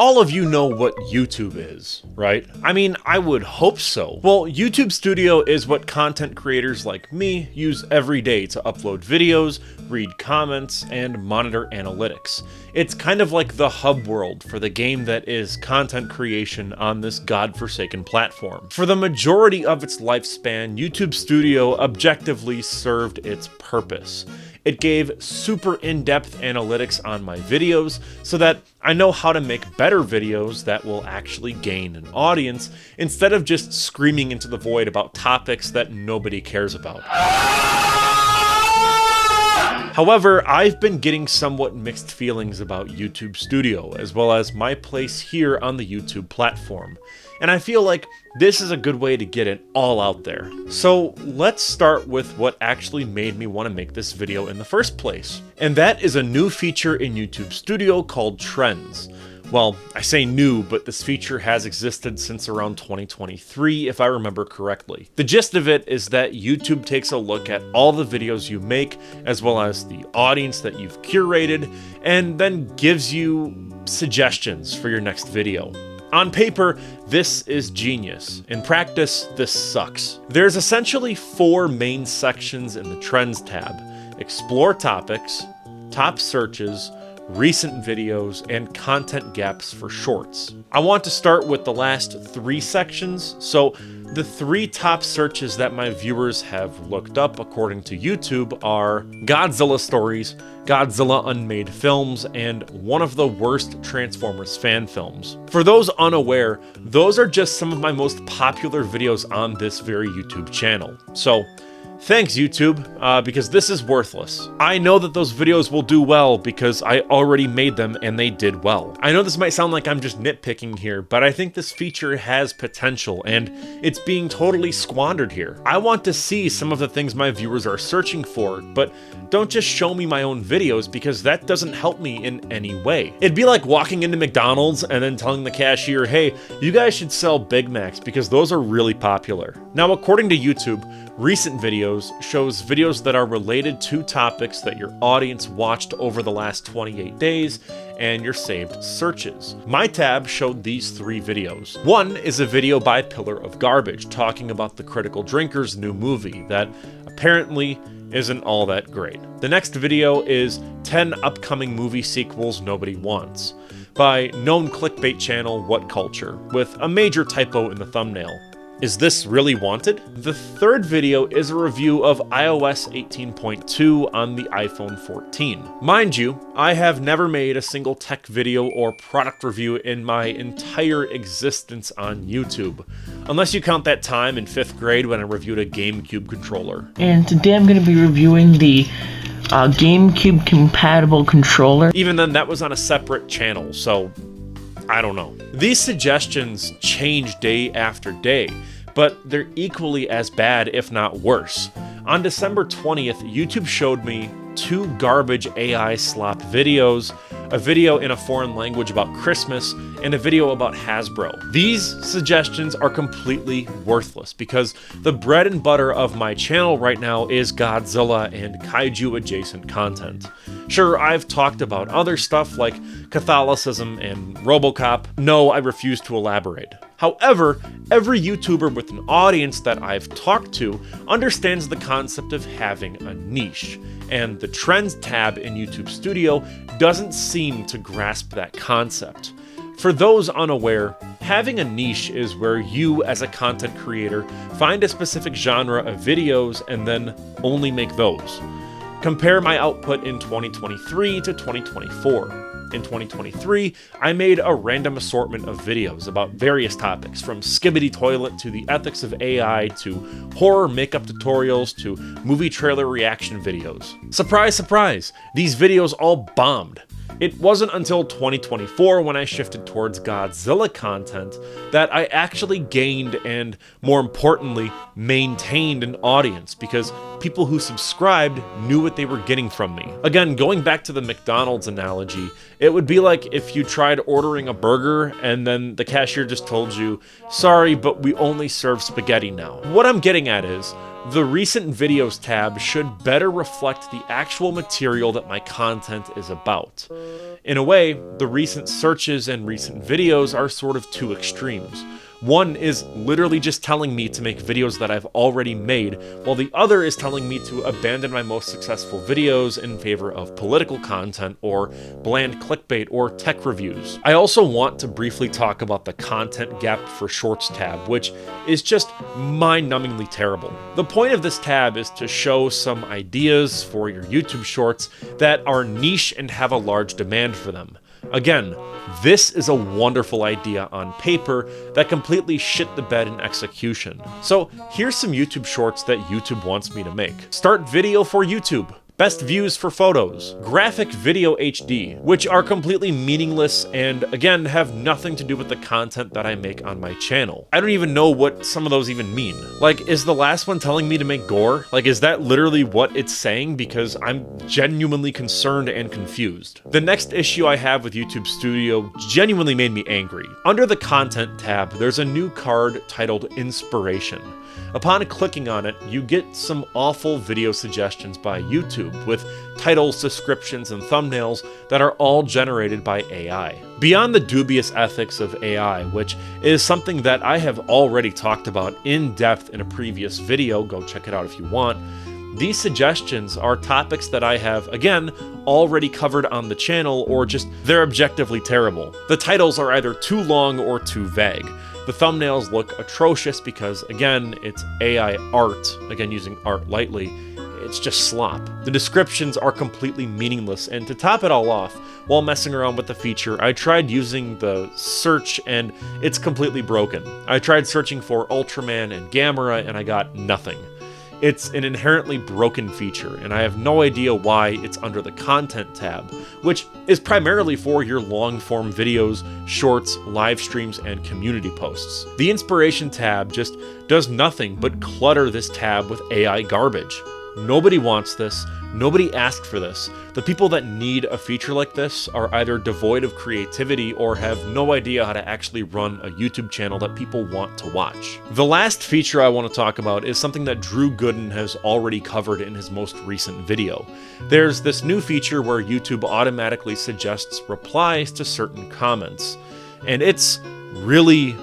All of you know what YouTube is, right? I mean, I would hope so. Well, YouTube Studio is what content creators like me use every day to upload videos, read comments, and monitor analytics. It's kind of like the hub world for the game that is content creation on this godforsaken platform. For the majority of its lifespan, YouTube Studio objectively served its purpose. It gave super in-depth analytics on my videos so that I know how to make better videos that will actually gain an audience instead of just screaming into the void about topics that nobody cares about. However, I've been getting somewhat mixed feelings about YouTube Studio, as well as my place here on the YouTube platform. And I feel like this is a good way to get it all out there. So let's start with what actually made me want to make this video in the first place. And that is a new feature in YouTube Studio called Trends. Well, I say new, but this feature has existed since around 2023, if I remember correctly. The gist of it is that YouTube takes a look at all the videos you make, as well as the audience that you've curated, and then gives you suggestions for your next video. On paper, this is genius. In practice, this sucks. There's essentially 4 main sections in the Trends tab: Explore Topics, Top Searches, Recent Videos, and Content Gaps for Shorts. I want to start with the last 3 sections. So the 3 top searches that my viewers have looked up according to YouTube are Godzilla stories, Godzilla unmade films, and one of the worst Transformers fan films. For those unaware, those are just some of my most popular videos on this very YouTube channel. So thanks, YouTube, because this is worthless. I know that those videos will do well because I already made them and they did well. I know this might sound like I'm just nitpicking here, but I think this feature has potential and it's being totally squandered here. I want to see some of the things my viewers are searching for, but don't just show me my own videos because that doesn't help me in any way. It'd be like walking into McDonald's and then telling the cashier, hey, you guys should sell Big Macs because those are really popular. Now, according to YouTube, Recent Videos shows videos that are related to topics that your audience watched over the last 28 days and your saved searches. My tab showed these 3 videos. One is a video by Pillar of Garbage talking about the Critical Drinker's new movie that apparently isn't all that great. The next video is 10 upcoming movie sequels nobody wants by known clickbait channel What Culture, with a major typo in the thumbnail. Is this really wanted? The third video is a review of iOS 18.2 on the iPhone 14. Mind you, I have never made a single tech video or product review in my entire existence on YouTube, unless you count that time in 5th grade when I reviewed a GameCube controller. And today I'm going to be reviewing the GameCube compatible controller. Even then, that was on a separate channel, so I don't know. These suggestions change day after day, but they're equally as bad, if not worse. On December 20th, YouTube showed me 2 garbage AI slop videos, a video in a foreign language about Christmas, and a video about Hasbro. These suggestions are completely worthless because the bread and butter of my channel right now is Godzilla and kaiju adjacent content. Sure, I've talked about other stuff like Catholicism and RoboCop. No, I refuse to elaborate. However, every YouTuber with an audience that I've talked to understands the concept of having a niche, and the Trends tab in YouTube Studio doesn't seem to grasp that concept. For those unaware, having a niche is where you, as a content creator, find a specific genre of videos and then only make those. Compare my output in 2023 to 2024. In 2023, I made a random assortment of videos about various topics, from Skibbity Toilet to the ethics of AI to horror makeup tutorials to movie trailer reaction videos. Surprise, surprise, these videos all bombed. It wasn't until 2024 when I shifted towards Godzilla content that I actually gained and, more importantly, maintained an audience because people who subscribed knew what they were getting from me. Again, going back to the McDonald's analogy, it would be like if you tried ordering a burger and then the cashier just told you, sorry, but we only serve spaghetti now. What I'm getting at is, The recent videos tab should better reflect the actual material that my content is about. In a way, the recent searches and recent videos are sort of two extremes. One is literally just telling me to make videos that I've already made, while the other is telling me to abandon my most successful videos in favor of political content or bland clickbait or tech reviews. I also want to briefly talk about the content gap for shorts tab, which is just mind-numbingly terrible. The point of this tab is to show some ideas for your YouTube shorts that are niche and have a large demand for them. Again, this is a wonderful idea on paper that completely shit the bed in execution. So here's some YouTube shorts that YouTube wants me to make. Start video for YouTube. Best views for photos, graphic video HD, which are completely meaningless and again have nothing to do with the content that I make on my channel. I don't even know what some of those even mean. Like, is the last one telling me to make gore? Like, is that literally what it's saying? Because I'm genuinely concerned and confused. The next issue I have with YouTube Studio genuinely made me angry. Under the content tab, there's a new card titled Inspiration. Upon clicking on it, you get some awful video suggestions by YouTube with titles, descriptions, and thumbnails that are all generated by AI. Beyond the dubious ethics of AI, which is something that I have already talked about in depth in a previous video, go check it out if you want, these suggestions are topics that I have, again, already covered on the channel, or just they're objectively terrible. The titles are either too long or too vague. The thumbnails look atrocious because, again, it's AI art, again using art lightly, it's just slop. The descriptions are completely meaningless, and to top it all off, while messing around with the feature, I tried using the search and it's completely broken. I tried searching for Ultraman and Gamera and I got nothing. It's an inherently broken feature, and I have no idea why it's under the Content tab, which is primarily for your long-form videos, shorts, live streams, and community posts. The Inspiration tab just does nothing but clutter this tab with AI garbage. Nobody wants this, nobody asked for this. The people that need a feature like this are either devoid of creativity or have no idea how to actually run a YouTube channel that people want to watch. The last feature I want to talk about is something that Drew Gooden has already covered in his most recent video. There's this new feature where YouTube automatically suggests replies to certain comments, and it's really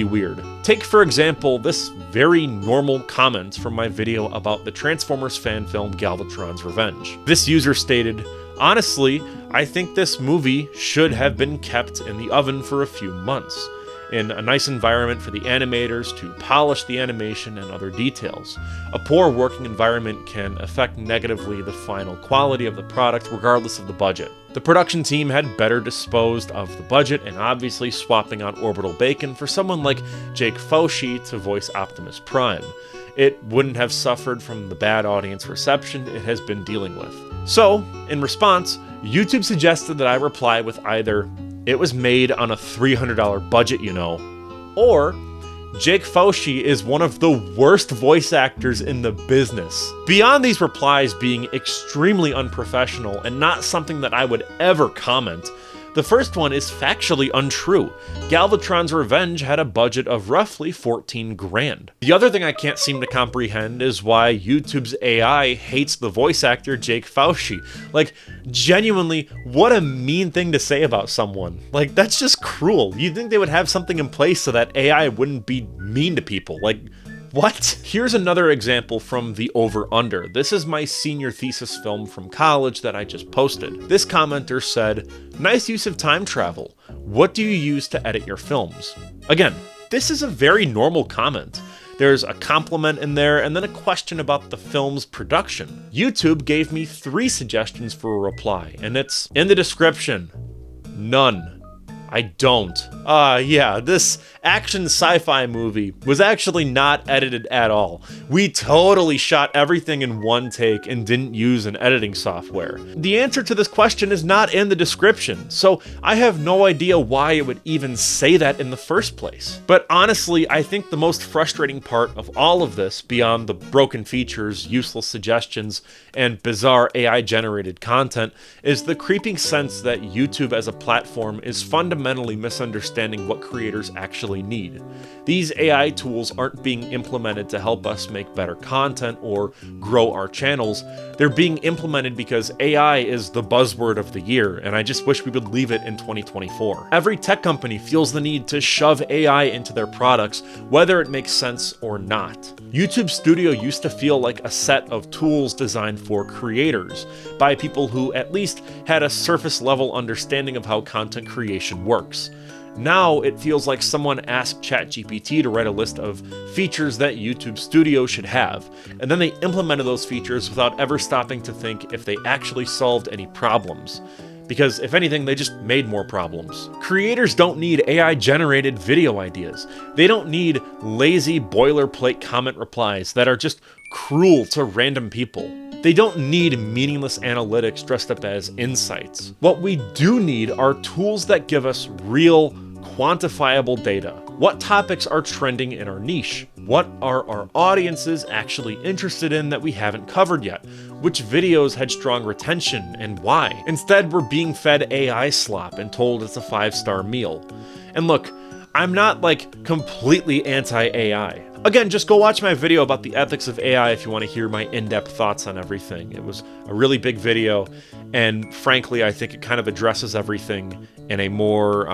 weird. Take, for example, this very normal comment from my video about the Transformers fan film Galvatron's Revenge. This user stated, "Honestly, I think this movie should have been kept in the oven for a few months, in a nice environment for the animators to polish the animation and other details. A poor working environment can affect negatively the final quality of the product regardless of the budget. The production team had better disposed of the budget and obviously swapping out Orbital Bacon for someone like Jake Fauci to voice Optimus Prime. It wouldn't have suffered from the bad audience reception it has been dealing with." So, in response, YouTube suggested that I reply with either, "It was made on a $300 budget, you know," or "Jake Fauci is one of the worst voice actors in the business." Beyond these replies being extremely unprofessional and not something that I would ever comment, the first one is factually untrue. Galvatron's Revenge had a budget of roughly 14 grand. The other thing I can't seem to comprehend is why YouTube's AI hates the voice actor Jake Fauci. Like, genuinely, what a mean thing to say about someone. Like, that's just cruel. You'd think they would have something in place so that AI wouldn't be mean to people. Like, what? Here's another example from the over-under. This is my senior thesis film from college that I just posted. This commenter said, "Nice use of time travel. What do you use to edit your films?" Again, this is a very normal comment. There's a compliment in there and then a question about the film's production. YouTube gave me 3 suggestions for a reply, and it's in the description. None. I don't. Yeah, this action sci-fi movie was actually not edited at all. We totally shot everything in one take and didn't use an editing software. The answer to this question is not in the description, so I have no idea why it would even say that in the first place. But honestly, I think the most frustrating part of all of this, beyond the broken features, useless suggestions, and bizarre AI-generated content, is the creeping sense that YouTube as a platform is fundamentally misunderstood understanding what creators actually need. These AI tools aren't being implemented to help us make better content or grow our channels. They're being implemented because AI is the buzzword of the year, and I just wish we would leave it in 2024. Every tech company feels the need to shove AI into their products, whether it makes sense or not. YouTube Studio used to feel like a set of tools designed for creators, by people who at least had a surface level understanding of how content creation works. Now it feels like someone asked ChatGPT to write a list of features that YouTube Studio should have, and then they implemented those features without ever stopping to think if they actually solved any problems. Because if anything, they just made more problems. Creators don't need AI-generated video ideas. They don't need lazy boilerplate comment replies that are just cruel to random people. They don't need meaningless analytics dressed up as insights. What we do need are tools that give us real, quantifiable data. What topics are trending in our niche? What are our audiences actually interested in that we haven't covered yet? Which videos had strong retention and why? Instead, we're being fed AI slop and told it's a 5-star meal. And look, I'm not like completely anti-AI. Again, just go watch my video about the ethics of AI if you want to hear my in-depth thoughts on everything. It was a really big video, and frankly, I think it kind of addresses everything in a more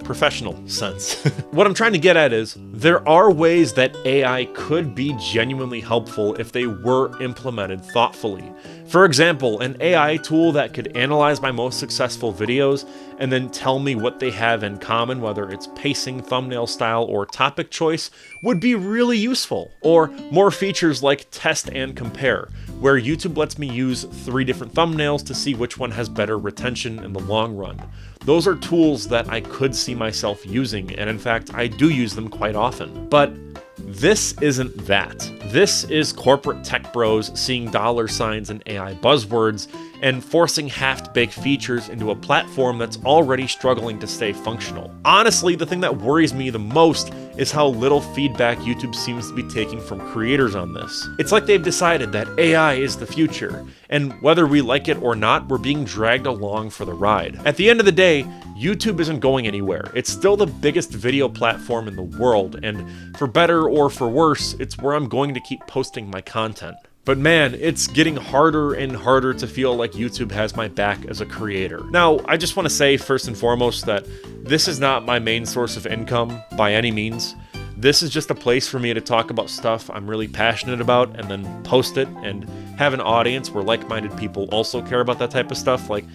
professional sense. What I'm trying to get at is, there are ways that AI could be genuinely helpful if they were implemented thoughtfully. For example, an AI tool that could analyze my most successful videos and then tell me what they have in common, whether it's pacing, thumbnail style, or topic choice, would be really useful. Or more features like test and compare, where YouTube lets me use 3 different thumbnails to see which one has better retention in the long run. Those are tools that I could see myself using, and in fact, I do use them quite often. But this isn't that. This is corporate tech bros seeing dollar signs and AI buzzwords and forcing half-baked features into a platform that's already struggling to stay functional. Honestly, the thing that worries me the most is how little feedback YouTube seems to be taking from creators on this. It's like they've decided that AI is the future, and whether we like it or not, we're being dragged along for the ride. At the end of the day, YouTube isn't going anywhere. It's still the biggest video platform in the world, and for better or for worse, it's where I'm going to keep posting my content. But man, it's getting harder and harder to feel like YouTube has my back as a creator. Now, I just want to say first and foremost that this is not my main source of income by any means. This is just a place for me to talk about stuff I'm really passionate about and then post it and have an audience where like-minded people also care about that type of stuff. Like,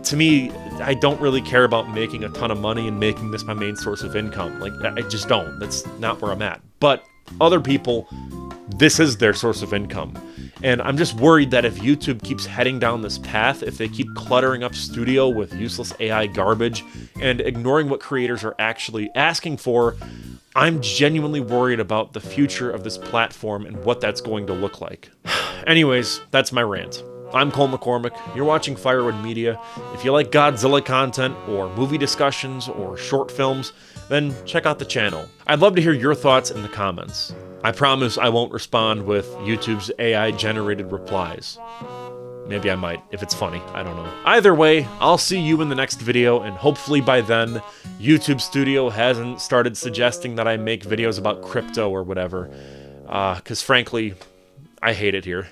to me, I don't really care about making a ton of money and making this my main source of income. Like, I just don't. That's not where I'm at. But other people, this is their source of income. And I'm just worried that if YouTube keeps heading down this path, if they keep cluttering up Studio with useless AI garbage and ignoring what creators are actually asking for, I'm genuinely worried about the future of this platform and what that's going to look like. Anyways, that's my rant. I'm Cole McCormick. You're watching Firewood Media. If you like Godzilla content or movie discussions or short films, then check out the channel. I'd love to hear your thoughts in the comments. I promise I won't respond with YouTube's AI-generated replies. Maybe I might, if it's funny, I don't know. Either way, I'll see you in the next video, and hopefully by then, YouTube Studio hasn't started suggesting that I make videos about crypto or whatever. 'Cause frankly, I hate it here.